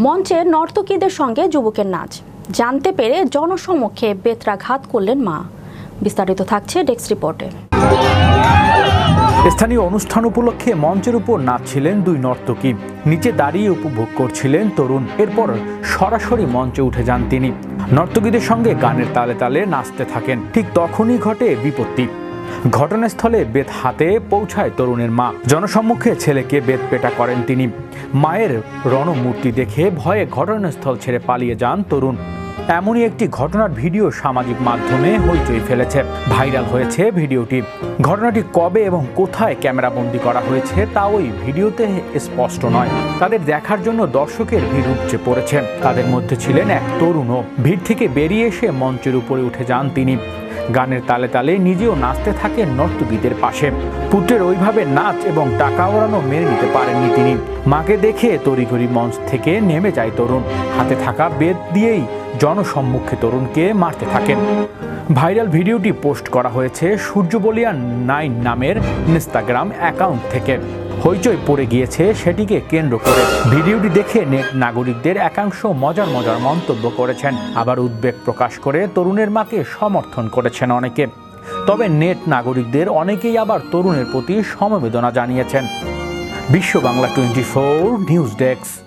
মঞ্চে নর্তকীদের সঙ্গে যুবকের নাচ জানতে পেরে জনসমক্ষে বেত্রাঘাত করলেন মা। বিস্তারিত থাকছে ডেস্ক রিপোর্টে। স্থানীয় অনুষ্ঠান উপলক্ষে মঞ্চের উপর নাচছিলেন দুই নর্তকী। নিচে দাঁড়িয়ে উপভোগ করছিলেন তরুণ। এরপর সরাসরি মঞ্চে উঠে যান তিনি। নর্তকীদের সঙ্গে গানের তালে তালে নাচতে থাকেন। ঠিক তখনই ঘটে বিপত্তি। ঘটনাস্থলে বেত হাতে পৌঁছায় তরুণের মা। জনসম্মুখে ছেলেকে বেত পেটা করেন তিনি। মায়ের রণমূর্তি দেখে ভয়ে ঘটনাস্থল ছেড়ে পালিয়ে যান তরুণ। এমনই একটি ঘটনার ভিডিও সামাজিক মাধ্যমে হইচই ফেলেছে। ভাইরাল হয়েছে ভিডিওটি। ঘটনাটি কবে এবং কোথায় ক্যামেরাবন্দি করা হয়েছে তা ওই ভিডিওতে স্পষ্ট নয়। তাদের দেখার জন্য দর্শকের ভিড় উপচে পড়েছে। তাদের মধ্যে ছিলেন এক তরুণও। ভিড় থেকে বেরিয়ে এসে মঞ্চের উপরে উঠে যান তিনি। গানের তালে তালে নিজেও নাচতে থাকেন নর্তকীদের পাশে। পুত্রের ওইভাবে নাচ এবং টাকা ওড়ানো মেনে নিতে পারেননি তিনি। মাকে দেখে তড়িঘড়ি মঞ্চ থেকে নেমে যায় তরুণ। হাতে থাকা বেত দিয়েই জনসম্মুখে তরুণকে মারতে থাকেন। ভাইরাল ভিডিওটি পোস্ট করা হয়েছে সূর্যবলিয়ান 9 নামের ইনস্টাগ্রাম অ্যাকাউন্ট থেকে। হইচই পড়ে গিয়েছে সেটিকে কেন্দ্র করে। ভিডিওটি দেখে নেট নাগরিকদের একাংশ মজার মন্তব্য করেছেন। আবার উদ্বেগ প্রকাশ করে তরুণের মাকে সমর্থন করেছেন অনেকে। তবে নেট নাগরিকদের অনেকেই আবার তরুণের প্রতি সমবেদনা জানিয়েছেন। বিশ্ব বাংলা 24 নিউজ ডেস্ক।